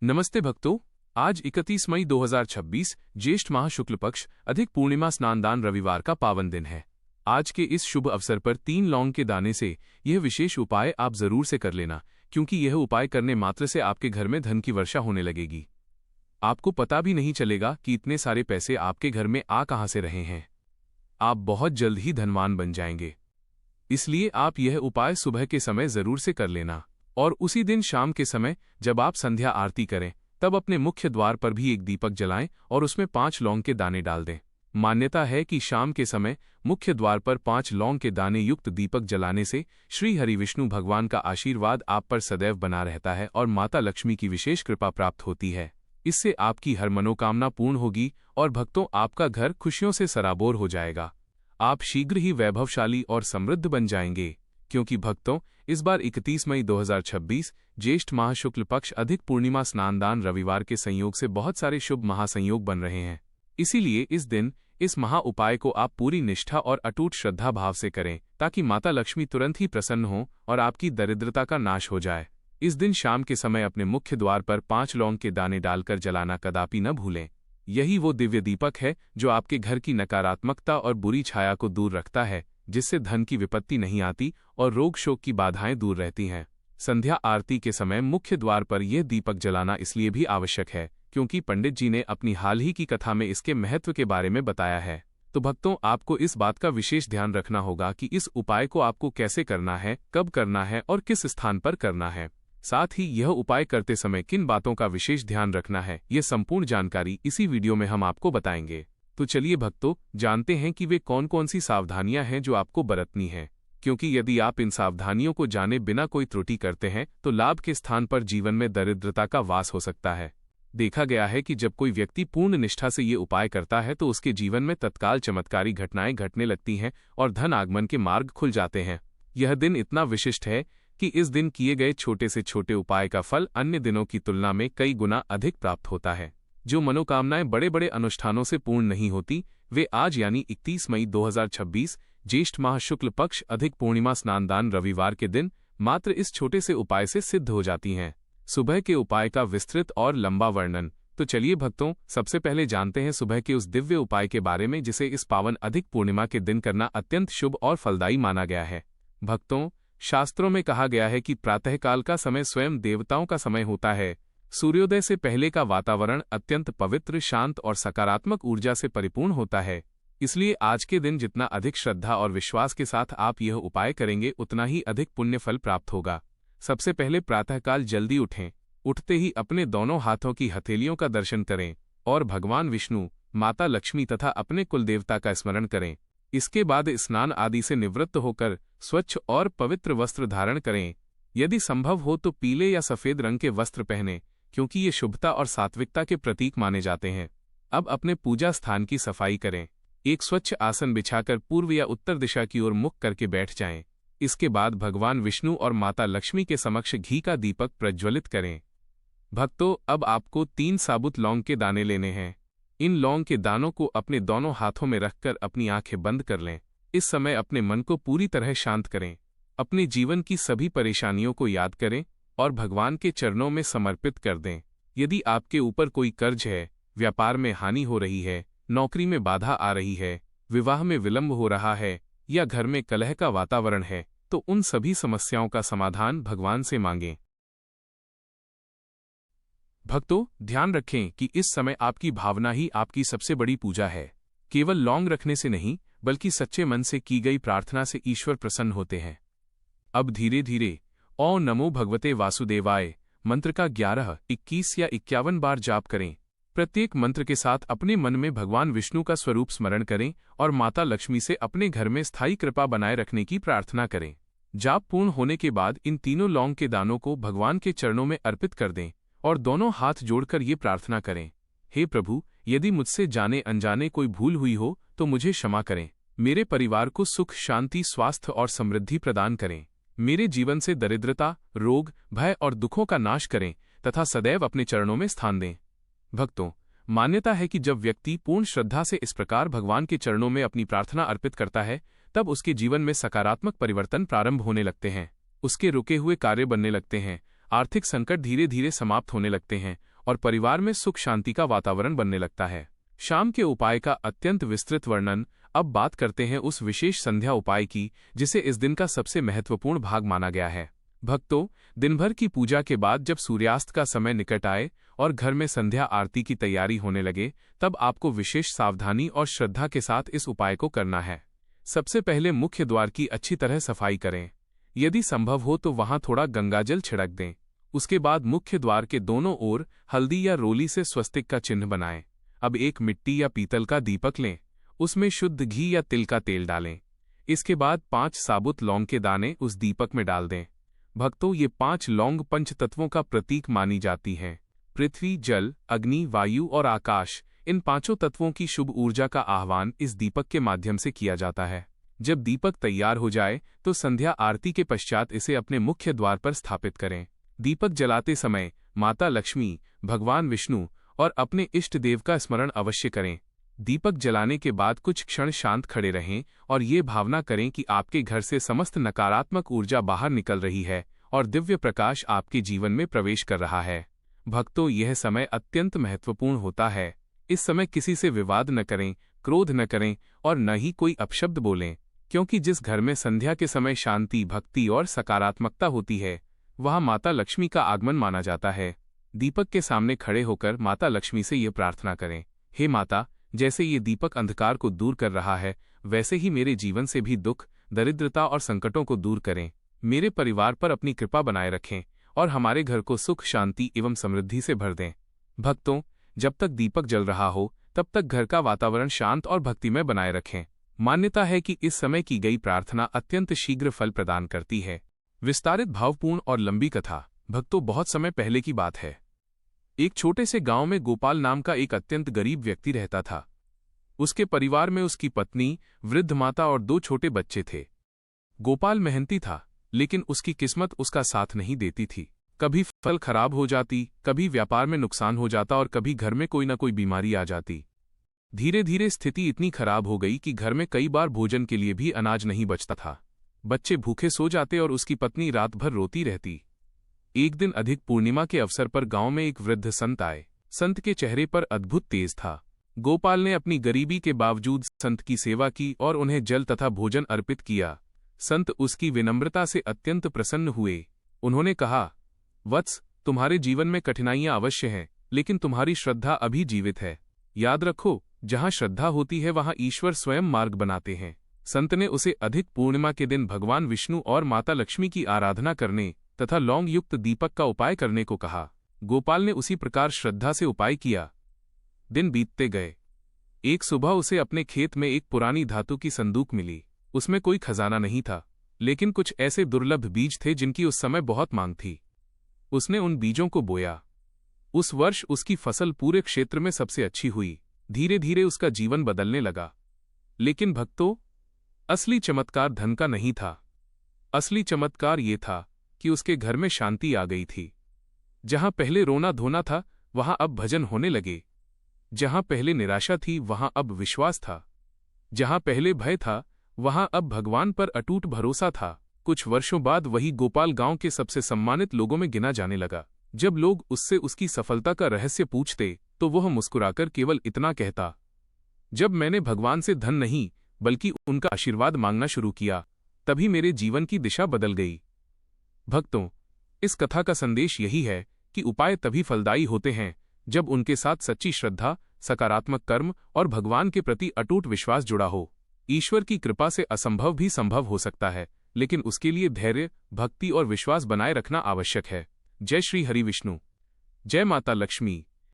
नमस्ते भक्तों। आज 31 मई 2026 ज्येष्ठ माह शुक्ल पक्ष अधिक पूर्णिमा स्नानदान रविवार का पावन दिन है। आज के इस शुभ अवसर पर 3 लौंग के दाने से यह विशेष उपाय आप जरूर से कर लेना, क्योंकि यह उपाय करने मात्र से आपके घर में धन की वर्षा होने लगेगी। आपको पता भी नहीं चलेगा कि इतने सारे पैसे आपके घर में आ कहां से रहे हैं। आप बहुत जल्द ही धनवान बन जाएंगे। इसलिए आप यह उपाय सुबह के समय जरूर से कर लेना, और उसी दिन शाम के समय जब आप संध्या आरती करें तब अपने मुख्य द्वार पर भी एक दीपक जलाएं और उसमें 5 लौंग के दाने डाल दें। मान्यता है कि शाम के समय मुख्य द्वार पर 5 लौंग के दाने युक्त दीपक जलाने से श्री हरि विष्णु भगवान का आशीर्वाद आप पर सदैव बना रहता है और माता लक्ष्मी की विशेष कृपा प्राप्त होती है। इससे आपकी हर मनोकामना पूर्ण होगी और भक्तों, आपका घर खुशियों से सराबोर हो जाएगा। आप शीघ्र ही वैभवशाली और समृद्ध बन जाएंगे, क्योंकि भक्तों, इस बार 31 मई 2026 ज्येष्ठ माह शुक्ल पक्ष अधिक पूर्णिमा स्नानदान रविवार के संयोग से बहुत सारे शुभ महासंयोग बन रहे हैं। इसीलिए इस दिन इस महा उपाय को आप पूरी निष्ठा और अटूट श्रद्धा भाव से करें, ताकि माता लक्ष्मी तुरंत ही प्रसन्न हो और आपकी दरिद्रता का नाश हो जाए। इस दिन शाम के समय अपने मुख्य द्वार पर 5 लौंग के दाने डालकर जलाना कदापि न भूलें। यही वो दिव्य दीपक है जो आपके घर की नकारात्मकता और बुरी छाया को दूर रखता है, जिससे धन की विपत्ति नहीं आती और रोग शोक की बाधाएं दूर रहती हैं। संध्या आरती के समय मुख्य द्वार पर यह दीपक जलाना इसलिए भी आवश्यक है क्योंकि पंडित जी ने अपनी हाल ही की कथा में इसके महत्व के बारे में बताया है। तो भक्तों, आपको इस बात का विशेष ध्यान रखना होगा कि इस उपाय को आपको कैसे करना है, कब करना है और किस स्थान पर करना है। साथ ही यह उपाय करते समय किन बातों का विशेष ध्यान रखना है, ये संपूर्ण जानकारी इसी वीडियो में हम आपको बताएंगे। तो चलिए भक्तों, जानते हैं कि वे कौन कौन सी सावधानियां हैं जो आपको बरतनी हैं, क्योंकि यदि आप इन सावधानियों को जाने बिना कोई त्रुटि करते हैं तो लाभ के स्थान पर जीवन में दरिद्रता का वास हो सकता है। देखा गया है कि जब कोई व्यक्ति पूर्ण निष्ठा से ये उपाय करता है तो उसके जीवन में तत्काल चमत्कारी घटनाएं घटने लगती हैं और धन आगमन के मार्ग खुल जाते हैं। यह दिन इतना विशिष्ट है कि इस दिन किए गए छोटे से छोटे उपाय का फल अन्य दिनों की तुलना में कई गुना अधिक प्राप्त होता है। जो मनोकामनाएं बड़े बड़े अनुष्ठानों से पूर्ण नहीं होती, वे आज यानी 31 मई 2026 ज्येष्ठ माह शुक्ल पक्ष अधिक पूर्णिमा स्नानदान रविवार के दिन मात्र इस छोटे से उपाय से सिद्ध हो जाती हैं। सुबह के उपाय का विस्तृत और लंबा वर्णन। तो चलिए भक्तों, सबसे पहले जानते हैं सुबह के उस दिव्य उपाय के बारे में जिसे इस पावन अधिक पूर्णिमा के दिन करना अत्यंत शुभ और फलदायी माना गया है। भक्तों, शास्त्रों में कहा गया है कि प्रातःकाल का समय स्वयं देवताओं का समय होता है। सूर्योदय से पहले का वातावरण अत्यंत पवित्र, शांत और सकारात्मक ऊर्जा से परिपूर्ण होता है। इसलिए आज के दिन जितना अधिक श्रद्धा और विश्वास के साथ आप यह उपाय करेंगे, उतना ही अधिक पुण्य फल प्राप्त होगा। सबसे पहले प्रातःकाल जल्दी उठें। उठते ही अपने दोनों हाथों की हथेलियों का दर्शन करें और भगवान विष्णु, माता लक्ष्मी तथा अपने कुलदेवता का स्मरण करें। इसके बाद स्नान आदि से निवृत्त होकर स्वच्छ और पवित्र वस्त्र धारण करें। यदि संभव हो तो पीले या सफेद रंग के वस्त्र पहनें, क्योंकि ये शुभता और सात्विकता के प्रतीक माने जाते हैं। अब अपने पूजा स्थान की सफाई करें। एक स्वच्छ आसन बिछाकर पूर्व या उत्तर दिशा की ओर मुख करके बैठ जाएं। इसके बाद भगवान विष्णु और माता लक्ष्मी के समक्ष घी का दीपक प्रज्वलित करें। भक्तों, अब आपको 3 साबुत लौंग के दाने लेने हैं। इन लौंग के दानों को अपने दोनों हाथों में रखकर अपनी आंखें बंद कर लें। इस समय अपने मन को पूरी तरह शांत करें। अपने जीवन की सभी परेशानियों को याद करें और भगवान के चरणों में समर्पित कर दें। यदि आपके ऊपर कोई कर्ज है, व्यापार में हानि हो रही है, नौकरी में बाधा आ रही है, विवाह में विलंब हो रहा है या घर में कलह का वातावरण है, तो उन सभी समस्याओं का समाधान भगवान से मांगें। भक्तों, ध्यान रखें कि इस समय आपकी भावना ही आपकी सबसे बड़ी पूजा है। केवल लौंग रखने से नहीं, बल्कि सच्चे मन से की गई प्रार्थना से ईश्वर प्रसन्न होते हैं। अब धीरे धीरे ओम नमो भगवते वासुदेवाय मंत्र का 11, 21 या 51 बार जाप करें। प्रत्येक मंत्र के साथ अपने मन में भगवान विष्णु का स्वरूप स्मरण करें और माता लक्ष्मी से अपने घर में स्थायी कृपा बनाए रखने की प्रार्थना करें। जाप पूर्ण होने के बाद इन तीनों लौंग के दानों को भगवान के चरणों में अर्पित कर दें और दोनों हाथ जोड़कर ये प्रार्थना करें, हे प्रभु, यदि मुझसे जाने अनजाने कोई भूल हुई हो तो मुझे क्षमा करें। मेरे परिवार को सुख, शांति, स्वास्थ्य और समृद्धि प्रदान करें। मेरे जीवन से दरिद्रता, रोग, भय और दुखों का नाश करें तथा सदैव अपने चरणों में स्थान दें। भक्तों, मान्यता है कि जब व्यक्ति पूर्ण श्रद्धा से इस प्रकार भगवान के चरणों में अपनी प्रार्थना अर्पित करता है, तब उसके जीवन में सकारात्मक परिवर्तन प्रारंभ होने लगते हैं। उसके रुके हुए कार्य बनने लगते हैं, आर्थिक संकट धीरे धीरे समाप्त होने लगते हैं और परिवार में सुख शांति का वातावरण बनने लगता है। शाम के उपाय का अत्यंत विस्तृत वर्णन। अब बात करते हैं उस विशेष संध्या उपाय की जिसे इस दिन का सबसे महत्वपूर्ण भाग माना गया है। भक्तों, दिन भर की पूजा के बाद जब सूर्यास्त का समय निकट आए और घर में संध्या आरती की तैयारी होने लगे, तब आपको विशेष सावधानी और श्रद्धा के साथ इस उपाय को करना है। सबसे पहले मुख्य द्वार की अच्छी तरह सफाई करें। यदि संभव हो तो वहां थोड़ा गंगाजल छिड़क दें। उसके बाद मुख्य द्वार के दोनों ओर हल्दी या रोली से स्वस्तिक का चिन्ह बनाएं। अब एक मिट्टी या पीतल का दीपक लें, उसमें शुद्ध घी या तिल का तेल डालें। इसके बाद 5 साबुत लौंग के दाने उस दीपक में डाल दें। भक्तों, ये 5 लौंग पंचतत्वों का प्रतीक मानी जाती हैं। पृथ्वी, जल, अग्नि, वायु और आकाश, इन 5 तत्वों की शुभ ऊर्जा का आह्वान इस दीपक के माध्यम से किया जाता है। जब दीपक तैयार हो जाए तो संध्या आरती के पश्चात इसे अपने मुख्य द्वार पर स्थापित करें। दीपक जलाते समय माता लक्ष्मी, भगवान विष्णु और अपने इष्ट देव का स्मरण अवश्य करें। दीपक जलाने के बाद कुछ क्षण शांत खड़े रहें और ये भावना करें कि आपके घर से समस्त नकारात्मक ऊर्जा बाहर निकल रही है और दिव्य प्रकाश आपके जीवन में प्रवेश कर रहा है। भक्तों, यह समय अत्यंत महत्वपूर्ण होता है। इस समय किसी से विवाद न करें, क्रोध न करें और न ही कोई अपशब्द बोलें, क्योंकि जिस घर में संध्या के समय शांति, भक्ति और सकारात्मकता होती है, वहाँ माता लक्ष्मी का आगमन माना जाता है। दीपक के सामने खड़े होकर माता लक्ष्मी से ये प्रार्थना करें, हे माता, जैसे ये दीपक अंधकार को दूर कर रहा है, वैसे ही मेरे जीवन से भी दुख, दरिद्रता और संकटों को दूर करें। मेरे परिवार पर अपनी कृपा बनाए रखें और हमारे घर को सुख, शांति एवं समृद्धि से भर दें। भक्तों, जब तक दीपक जल रहा हो तब तक घर का वातावरण शांत और भक्तिमय बनाए रखें। मान्यता है कि इस समय की गई प्रार्थना अत्यंत शीघ्र फल प्रदान करती है। विस्तारित, भावपूर्ण और लंबी कथा। भक्तों, बहुत समय पहले की बात है। एक छोटे से गांव में गोपाल नाम का एक अत्यंत गरीब व्यक्ति रहता था। उसके परिवार में उसकी पत्नी, वृद्ध माता और 2 छोटे बच्चे थे। गोपाल मेहनती था, लेकिन उसकी किस्मत उसका साथ नहीं देती थी। कभी फसल खराब हो जाती, कभी व्यापार में नुकसान हो जाता और कभी घर में कोई न कोई बीमारी आ जाती। धीरे धीरे स्थिति इतनी खराब हो गई कि घर में कई बार भोजन के लिए भी अनाज नहीं बचता था। बच्चे भूखे सो जाते और उसकी पत्नी रात भर रोती रहती। एक दिन अधिक पूर्णिमा के अवसर पर गांव में एक वृद्ध संत आए। संत के चेहरे पर अद्भुत तेज था। गोपाल ने अपनी गरीबी के बावजूद संत की सेवा की और उन्हें जल तथा भोजन अर्पित किया। संत उसकी विनम्रता से अत्यंत प्रसन्न हुए। उन्होंने कहा, वत्स, तुम्हारे जीवन में कठिनाइयां अवश्य हैं, लेकिन तुम्हारी श्रद्धा अभी जीवित है। याद रखो, जहां श्रद्धा होती है वहां ईश्वर स्वयं मार्ग बनाते हैं। संत ने उसे अधिक पूर्णिमा के दिन भगवान विष्णु और माता लक्ष्मी की आराधना करने तथा लौंग युक्त दीपक का उपाय करने को कहा। गोपाल ने उसी प्रकार श्रद्धा से उपाय किया। दिन बीतते गए। एक सुबह उसे अपने खेत में एक पुरानी धातु की संदूक मिली। उसमें कोई खजाना नहीं था, लेकिन कुछ ऐसे दुर्लभ बीज थे जिनकी उस समय बहुत मांग थी। उसने उन बीजों को बोया। उस वर्ष उसकी फसल पूरे क्षेत्र में सबसे अच्छी हुई। धीरे धीरे उसका जीवन बदलने लगा। लेकिन भक्तों, असली चमत्कार धन का नहीं था। असली चमत्कार ये था कि उसके घर में शांति आ गई थी। जहां पहले रोना धोना था, वहां अब भजन होने लगे। जहां पहले निराशा थी, वहां अब विश्वास था। जहां पहले भय था, वहां अब भगवान पर अटूट भरोसा था। कुछ वर्षों बाद वही गोपाल गांव के सबसे सम्मानित लोगों में गिना जाने लगा। जब लोग उससे उसकी सफलता का रहस्य पूछते तो वह मुस्कुराकर केवल इतना कहता, जब मैंने भगवान से धन नहीं बल्कि उनका आशीर्वाद मांगना शुरू किया, तभी मेरे जीवन की दिशा बदल गई। भक्तों, इस कथा का संदेश यही है कि उपाय तभी फलदायी होते हैं जब उनके साथ सच्ची श्रद्धा, सकारात्मक कर्म और भगवान के प्रति अटूट विश्वास जुड़ा हो। ईश्वर की कृपा से असंभव भी संभव हो सकता है, लेकिन उसके लिए धैर्य, भक्ति और विश्वास बनाए रखना आवश्यक है। जय श्री हरि विष्णु। जय माता लक्ष्मी।